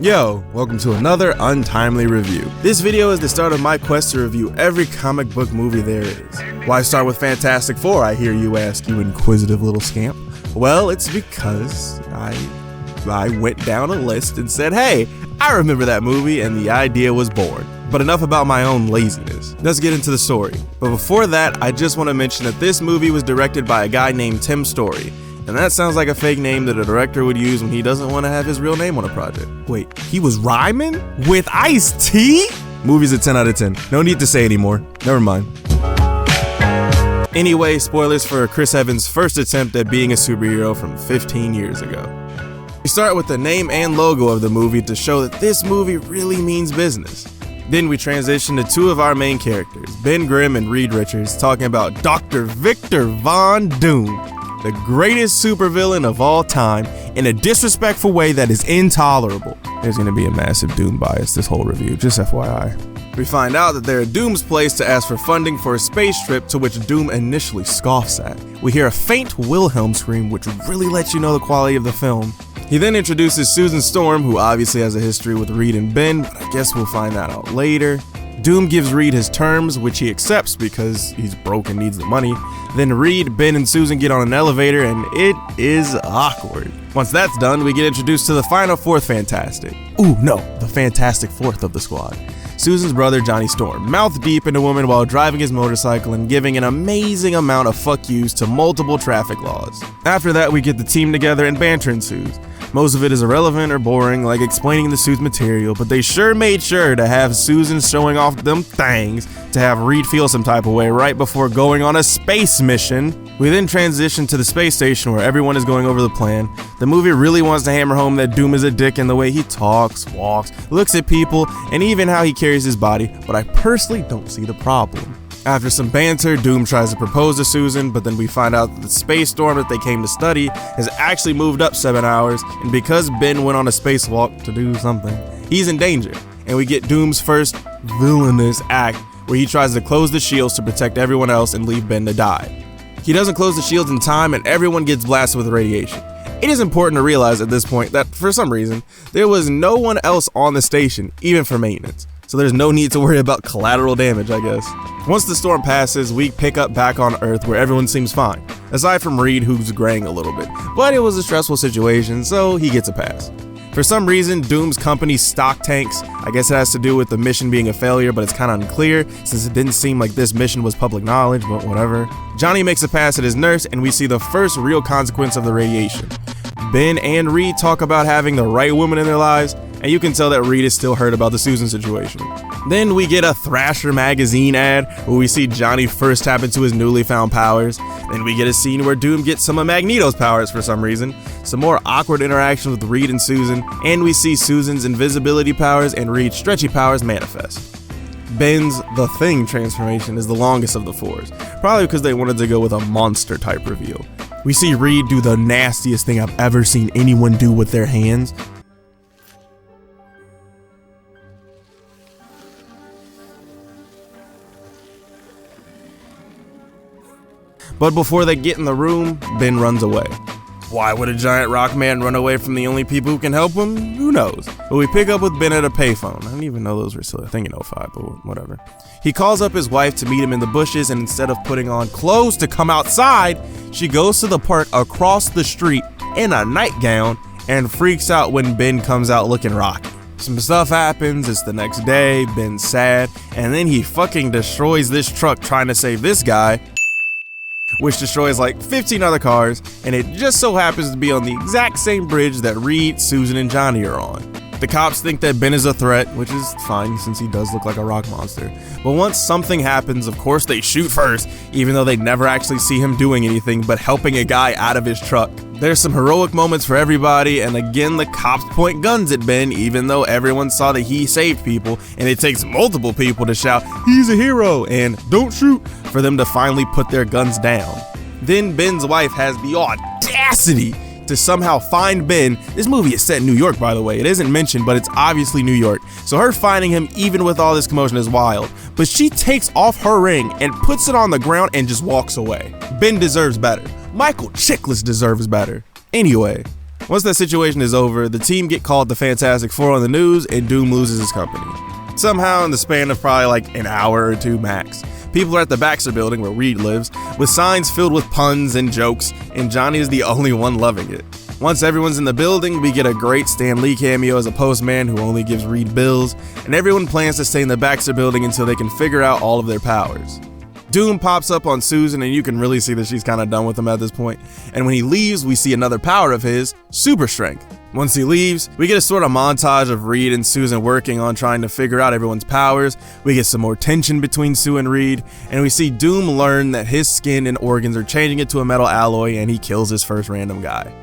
Yo, welcome to another Untimely review. This video is the start of my quest to review every comic book movie there is. Why start with Fantastic Four, I hear you ask, you inquisitive little scamp? Well, it's because I went down a list and said, hey, I remember that movie, and the idea was born. But enough about my own laziness. Let's get into the story. But before that, I just want to mention that this movie was directed by a guy named Tim Story. And that sounds like a fake name that a director would use when he doesn't want to have his real name on a project. Wait, he was rhyming? With Ice-T? Movie's a 10 out of 10. No need to say anymore. Never mind. Anyway, spoilers for Chris Evans' first attempt at being a superhero from 15 years ago. We start with the name and logo of the movie to show that this movie really means business. Then we transition to two of our main characters, Ben Grimm and Reed Richards, talking about Dr. Victor Von Doom, the greatest supervillain of all time, in a disrespectful way that is intolerable. There's gonna be a massive Doom bias this whole review, just FYI. We find out that they're at Doom's place to ask for funding for a space trip, to which Doom initially scoffs at. We hear a faint Wilhelm scream, which really lets you know the quality of the film. He then introduces Susan Storm, who obviously has a history with Reed and Ben, but I guess we'll find that out later. Doom gives Reed his terms, which he accepts because he's broke and needs the money. Then Reed, Ben, and Susan get on an elevator, and it is awkward. Once that's done, we get introduced to the final fourth Fantastic. The Fantastic Fourth of the squad. Susan's brother, Johnny Storm, mouth deep into a woman while driving his motorcycle and giving an amazing amount of fuck yous to multiple traffic laws. After that, we get the team together and banter ensues. Most of it is irrelevant or boring, like explaining the suit's material, but they sure made sure to have Susan showing off them things to have Reed feel some type of way right before going on a space mission. We then transition to the space station where everyone is going over the plan. The movie really wants to hammer home that Doom is a dick in the way he talks, walks, looks at people, and even how he carries his body, but I personally don't see the problem. After some banter, Doom tries to propose to Susan, but then we find out that the space storm that they came to study has actually moved up 7 hours, and because Ben went on a spacewalk to do something, he's in danger. And we get Doom's first villainous act, where he tries to close the shields to protect everyone else and leave Ben to die. He doesn't close the shields in time, and everyone gets blasted with radiation. It is important to realize at this point that, for some reason, there was no one else on the station, even for maintenance. So there's no need to worry about collateral damage, I guess. Once the storm passes, we pick up back on Earth where everyone seems fine, aside from Reed, who's graying a little bit. But it was a stressful situation, so he gets a pass. For some reason, Doom's company stock tanks. I guess it has to do with the mission being a failure, but it's kind of unclear since it didn't seem like this mission was public knowledge, but whatever. Johnny makes a pass at his nurse, and we see the first real consequence of the radiation. Ben and Reed talk about having the right woman in their lives, and you can tell that Reed is still hurt about the Susan situation. Then we get a Thrasher magazine ad where we see Johnny first tap into his newly found powers. Then we get a scene where Doom gets some of Magneto's powers for some reason, some more awkward interaction with Reed and Susan, and we see Susan's invisibility powers and Reed's stretchy powers manifest. Ben's The Thing transformation is the longest of the fours, probably because they wanted to go with a monster type reveal. We see Reed do the nastiest thing I've ever seen anyone do with their hands. But before they get in the room, Ben runs away. Why would a giant rock man run away from the only people who can help him? Who knows? But we pick up with Ben at a payphone. I didn't even know those were still a thing in 05, but whatever. He calls up his wife to meet him in the bushes, and instead of putting on clothes to come outside, she goes to the park across the street in a nightgown and freaks out when Ben comes out looking rocky. Some stuff happens, it's the next day, Ben's sad, and then he fucking destroys this truck trying to save this guy, which destroys like 15 other cars, and it just so happens to be on the exact same bridge that Reed, Susan, and Johnny are on. The cops think that Ben is a threat, which is fine since he does look like a rock monster. But once something happens, of course they shoot first, even though they never actually see him doing anything but helping a guy out of his truck. There's some heroic moments for everybody, and again the cops point guns at Ben even though everyone saw that he saved people, and it takes multiple people to shout, "He's a hero," and "Don't shoot," for them to finally put their guns down. Then Ben's wife has the audacity to somehow find Ben. This movie is set in New York, by the way. It isn't mentioned, but it's obviously New York. So her finding him, even with all this commotion, is wild. But she takes off her ring and puts it on the ground and just walks away. Ben deserves better. Michael Chiklis deserves better. Anyway, Once that situation is over, the team get called the Fantastic Four on the news, and Doom loses his company. Somehow, in the span of probably like an hour or two max, people are at the Baxter building where Reed lives, with signs filled with puns and jokes, and Johnny is the only one loving it. Once everyone's in the building, we get a great Stan Lee cameo as a postman who only gives Reed bills, and everyone plans to stay in the Baxter building until they can figure out all of their powers. Doom pops up on Susan, and you can really see that she's kind of done with him at this point. And when he leaves, we see another power of his, super strength. Once he leaves, we get a sort of montage of Reed and Susan working on trying to figure out everyone's powers. We get some more tension between Sue and Reed, and we see Doom learn that his skin and organs are changing into a metal alloy, and he kills his first random guy.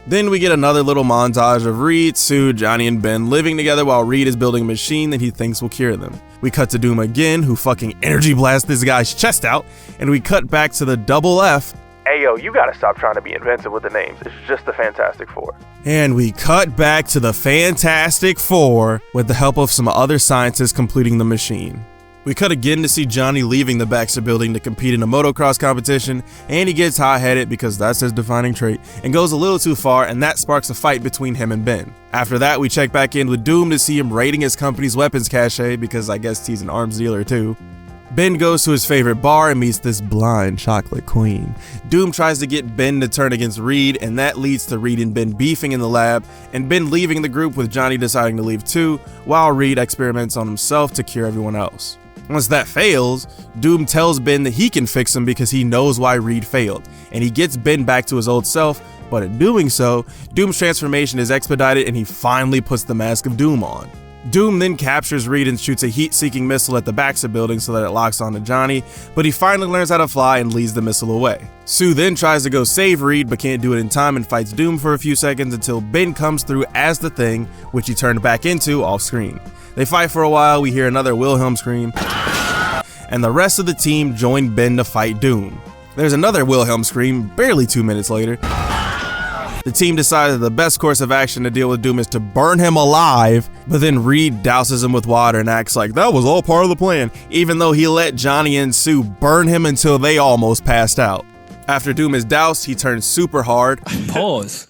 Then we get another little montage of Reed, Sue, Johnny, and Ben living together while Reed is building a machine that he thinks will cure them. We cut to Doom again, who fucking energy blasts this guy's chest out, and we cut back to the double F. Hey yo, you gotta stop trying to be inventive with the names. It's just the Fantastic Four. And we cut back to the Fantastic Four with the help of some other scientists completing the machine. We cut again to see Johnny leaving the Baxter building to compete in a motocross competition, and he gets high-headed because that's his defining trait, and goes a little too far, and that sparks a fight between him and Ben. After that, we check back in with Doom to see him raiding his company's weapons cache because I guess he's an arms dealer too. Ben goes to his favorite bar and meets this blind chocolate queen. Doom tries to get Ben to turn against Reed, and that leads to Reed and Ben beefing in the lab, and Ben leaving the group with Johnny deciding to leave too, while Reed experiments on himself to cure everyone else. Once that fails, Doom tells Ben that he can fix him because he knows why Reed failed, and he gets Ben back to his old self, but in doing so, Doom's transformation is expedited and he finally puts the mask of Doom on. Doom then captures Reed and shoots a heat-seeking missile at the Baxter building so that it locks onto Johnny, but he finally learns how to fly and leads the missile away. Sue then tries to go save Reed but can't do it in time and fights Doom for a few seconds until Ben comes through as the Thing, which he turned back into off screen. They fight for a while, we hear another Wilhelm scream, and the rest of the team join Ben to fight Doom. There's another Wilhelm scream barely 2 minutes later. The team decides that the best course of action to deal with Doom is to burn him alive, but then Reed douses him with water and acts like that was all part of the plan, even though he let Johnny and Sue burn him until they almost passed out. After Doom is doused, he turns super hard. Pause.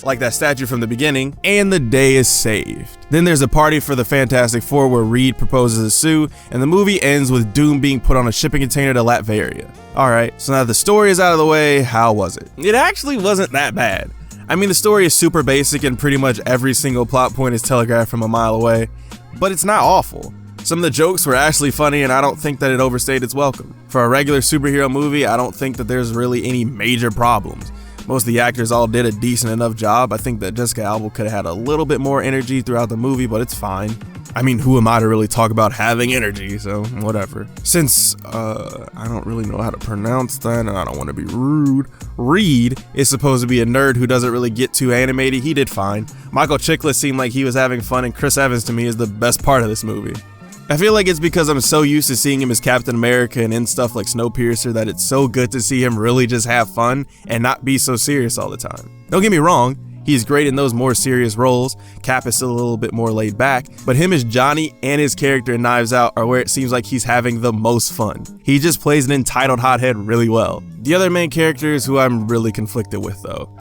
Like that statue from the beginning, and the day is saved. Then there's a party for the Fantastic Four where Reed proposes to Sue, and the movie ends with Doom being put on a shipping container to Latveria. Alright, so now the story is out of the way, how was it? It actually wasn't that bad. I mean, the story is super basic and pretty much every single plot point is telegraphed from a mile away, but it's not awful. Some of the jokes were actually funny, and I don't think that it overstayed its welcome. For a regular superhero movie, I don't think that there's really any major problems. Most of the actors all did a decent enough job. I think that Jessica Alba could have had a little bit more energy throughout the movie, but it's fine. I mean, who am I to really talk about having energy, so whatever. Since, I don't really know how to pronounce that, and I don't want to be rude. Reed is supposed to be a nerd who doesn't really get too animated. He did fine. Michael Chiklis seemed like he was having fun, and Chris Evans to me is the best part of this movie. I feel like it's because I'm so used to seeing him as Captain America and in stuff like Snowpiercer that it's so good to see him really just have fun and not be so serious all the time. Don't get me wrong, he's great in those more serious roles. Cap is still a little bit more laid back, but him as Johnny and his character in Knives Out are where it seems like he's having the most fun. He just plays an entitled hothead really well. The other main character is who I'm really conflicted with though.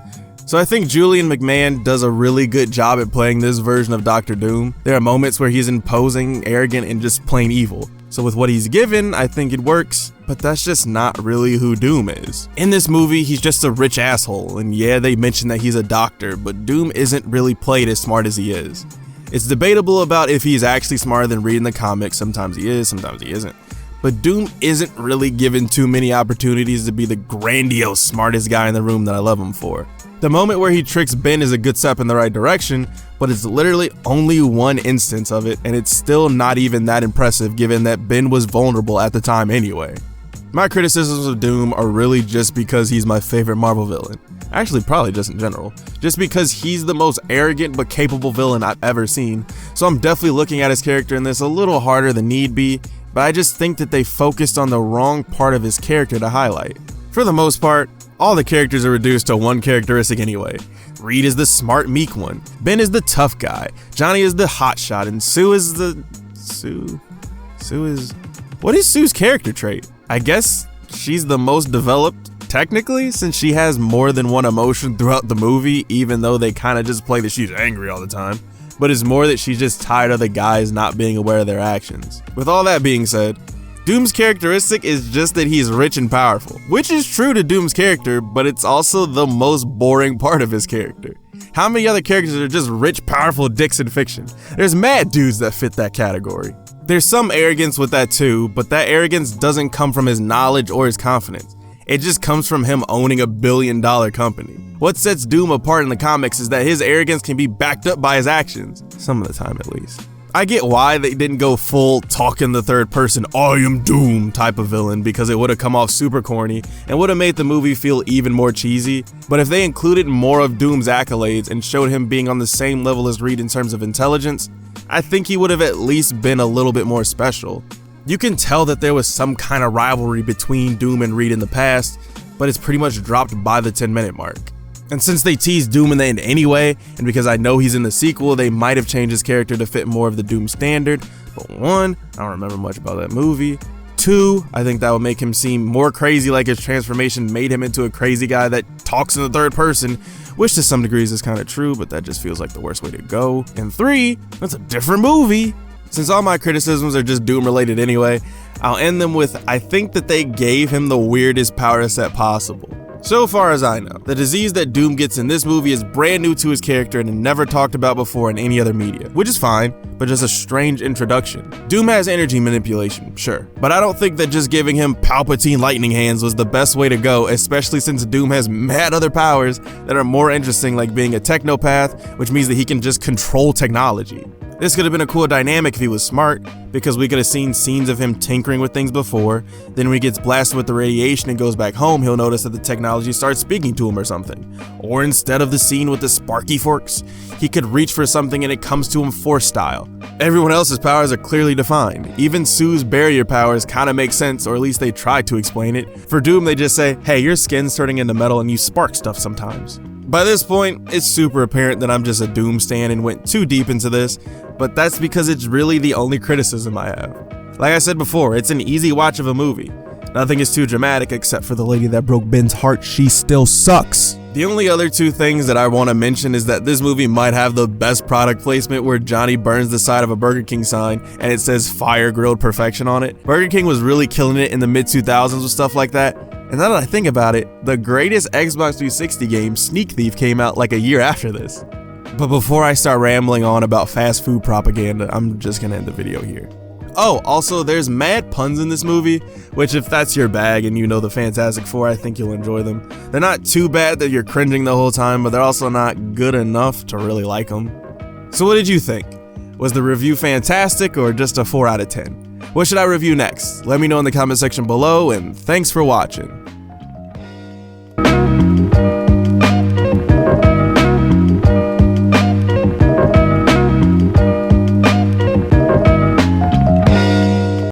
So I think Julian McMahon does a really good job at playing this version of Dr. Doom. There are moments where he's imposing, arrogant, and just plain evil. So with what he's given, I think it works, but that's just not really who Doom is. In this movie, he's just a rich asshole, and yeah, they mention that he's a doctor, but Doom isn't really played as smart as he is. It's debatable about if he's actually smarter than Reed in the comics. Sometimes he is, sometimes he isn't. But Doom isn't really given too many opportunities to be the grandiose smartest guy in the room that I love him for. The moment where he tricks Ben is a good step in the right direction, but it's literally only one instance of it, and it's still not even that impressive given that Ben was vulnerable at the time anyway. My criticisms of Doom are really just because he's my favorite Marvel villain. Actually, probably just in general. Just because he's the most arrogant but capable villain I've ever seen, so I'm definitely looking at his character in this a little harder than need be, but I just think that they focused on the wrong part of his character to highlight. For the most part, all the characters are reduced to one characteristic anyway. Reed is the smart, meek one. Ben is the tough guy. Johnny is the hotshot, and Sue is the... Sue is... What is Sue's character trait? I guess she's the most developed. technically, since she has more than one emotion throughout the movie, even though they kind of just play that she's angry all the time. But it's more that she's just tired of the guys not being aware of their actions. With all that being said, Doom's characteristic is just that he's rich and powerful, which is true to Doom's character, but it's also the most boring part of his character. How many other characters are just rich, powerful dicks in fiction? There's mad dudes that fit that category. There's some arrogance with that too, but that arrogance doesn't come from his knowledge or his confidence. It just comes from him owning a billion-dollar company. What sets Doom apart in the comics is that his arrogance can be backed up by his actions, some of the time at least. I get why they didn't go full talk in the third person, I am Doom type of villain, because it would have come off super corny and would have made the movie feel even more cheesy, but if they included more of Doom's accolades and showed him being on the same level as Reed in terms of intelligence, I think he would have at least been a little bit more special. You can tell that there was some kind of rivalry between Doom and Reed in the past, but it's pretty much dropped by the 10-minute mark. And since they teased Doom in the end anyway, and because I know he's in the sequel, they might have changed his character to fit more of the Doom standard. But 1, I don't remember much about that movie. 2, I think that would make him seem more crazy, like his transformation made him into a crazy guy that talks in the third person, which to some degrees is kind of true, but that just feels like the worst way to go. And 3, that's a different movie. Since all my criticisms are just Doom related anyway, I'll end them with I think that they gave him the weirdest power set possible. So far as I know, the disease that Doom gets in this movie is brand new to his character and never talked about before in any other media, which is fine, but just a strange introduction. Doom has energy manipulation, sure, but I don't think that just giving him Palpatine lightning hands was the best way to go, especially since Doom has mad other powers that are more interesting, like being a technopath, which means that he can just control technology. This could have been a cool dynamic if he was smart, because we could have seen scenes of him tinkering with things before, then when he gets blasted with the radiation and goes back home, he'll notice that the technology starts speaking to him or something. Or instead of the scene with the sparky forks, he could reach for something and it comes to him Force style. Everyone else's powers are clearly defined. Even Sue's barrier powers kind of make sense, or at least they try to explain it. For Doom, they just say, hey, your skin's turning into metal and you spark stuff sometimes. By this point, it's super apparent that I'm just a Doom stan and went too deep into this, but that's because it's really the only criticism I have. Like I said before, it's an easy watch of a movie. Nothing is too dramatic except for the lady that broke Ben's heart, she still sucks. The only other 2 things that I want to mention is that this movie might have the best product placement where Johnny burns the side of a Burger King sign and it says fire grilled perfection on it. Burger King was really killing it in the mid-2000s with stuff like that. And now that I think about it, the greatest Xbox 360 game, Sneak Thief, came out like a year after this. But before I start rambling on about fast food propaganda, I'm just gonna end the video here. Oh, also there's mad puns in this movie, which if that's your bag and you know the Fantastic Four, I think you'll enjoy them. They're not too bad that you're cringing the whole time, but they're also not good enough to really like them. So what did you think? Was the review fantastic or just a 4 out of 10? What should I review next? Let me know in the comment section below, and thanks for watching.